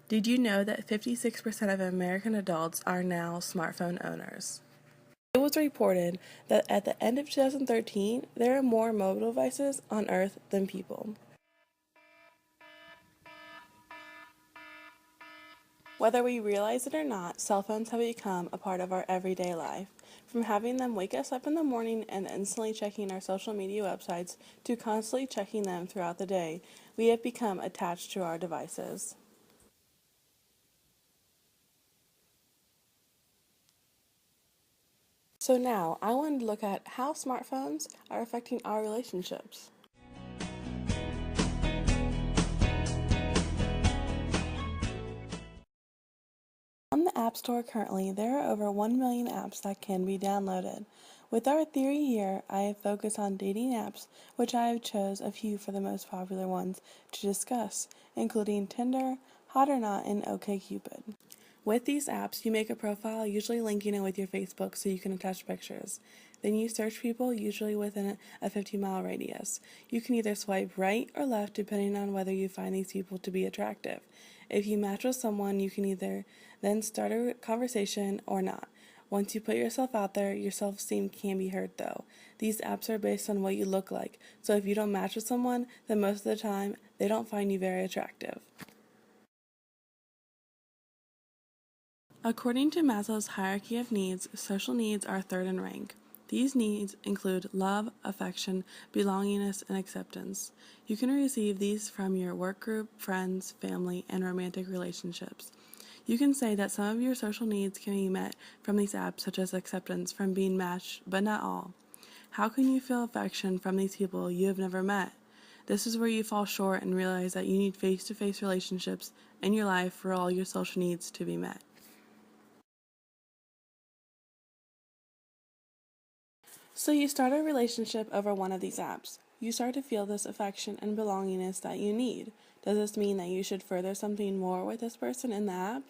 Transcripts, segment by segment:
Did you know that 56% of American adults are now smartphone owners? It was reported that at the end of 2013, there are more mobile devices on Earth than people. Whether we realize it or not, cell phones have become a part of our everyday life. From having them wake us up in the morning and instantly checking our social media websites to constantly checking them throughout the day, we have become attached to our devices. So now, I wanted to look at how smartphones are affecting our relationships. On the App Store currently, there are over 1 million apps that can be downloaded. With our theory here, I have focused on dating apps, which I have chose a few for the most popular ones to discuss, including Tinder, Hot or Not, and OkCupid. With these apps, you make a profile, usually linking it with your Facebook so you can attach pictures. Then you search people, usually within a 50-mile radius. You can either swipe right or left depending on whether you find these people to be attractive. If you match with someone, you can either then start a conversation or not. Once you put yourself out there, your self-esteem can be hurt though. These apps are based on what you look like, so if you don't match with someone, then most of the time, they don't find you very attractive. According to Maslow's hierarchy of needs, social needs are third in rank. These needs include love, affection, belongingness, and acceptance. You can receive these from your work group, friends, family, and romantic relationships. You can say that some of your social needs can be met from these apps, such as acceptance from being matched, but not all. How can you feel affection from these people you have never met? This is where you fall short and realize that you need face-to-face relationships in your life for all your social needs to be met. So you start a relationship over one of these apps. You start to feel this affection and belongingness that you need. Does this mean that you should further something more with this person in the app?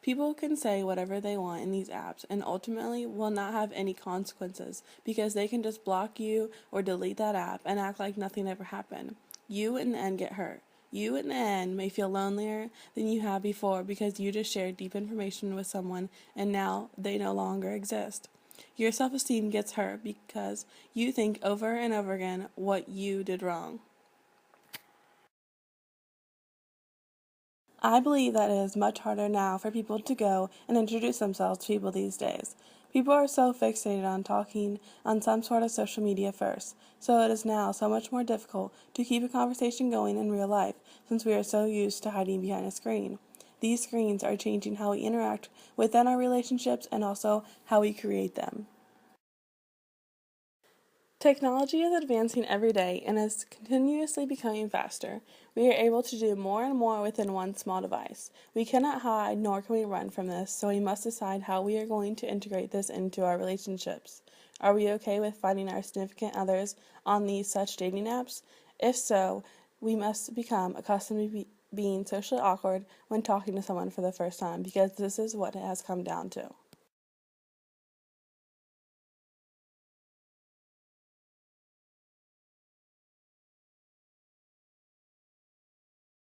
People can say whatever they want in these apps and ultimately will not have any consequences because they can just block you or delete that app and act like nothing ever happened. You in the end get hurt. You in the end may feel lonelier than you have before because you just shared deep information with someone and now they no longer exist. Your self-esteem gets hurt because you think over and over again what you did wrong. I believe that it is much harder now for people to go and introduce themselves to people these days. People are so fixated on talking on some sort of social media first, so it is now so much more difficult to keep a conversation going in real life since we are so used to hiding behind a screen. These screens are changing how we interact within our relationships and also how we create them. Technology is advancing every day and is continuously becoming faster. We are able to do more and more within one small device. We cannot hide nor can we run from this, so we must decide how we are going to integrate this into our relationships. Are we okay with finding our significant others on these such dating apps? If so, we must become accustomed to being socially awkward when talking to someone for the first time because this is what it has come down to.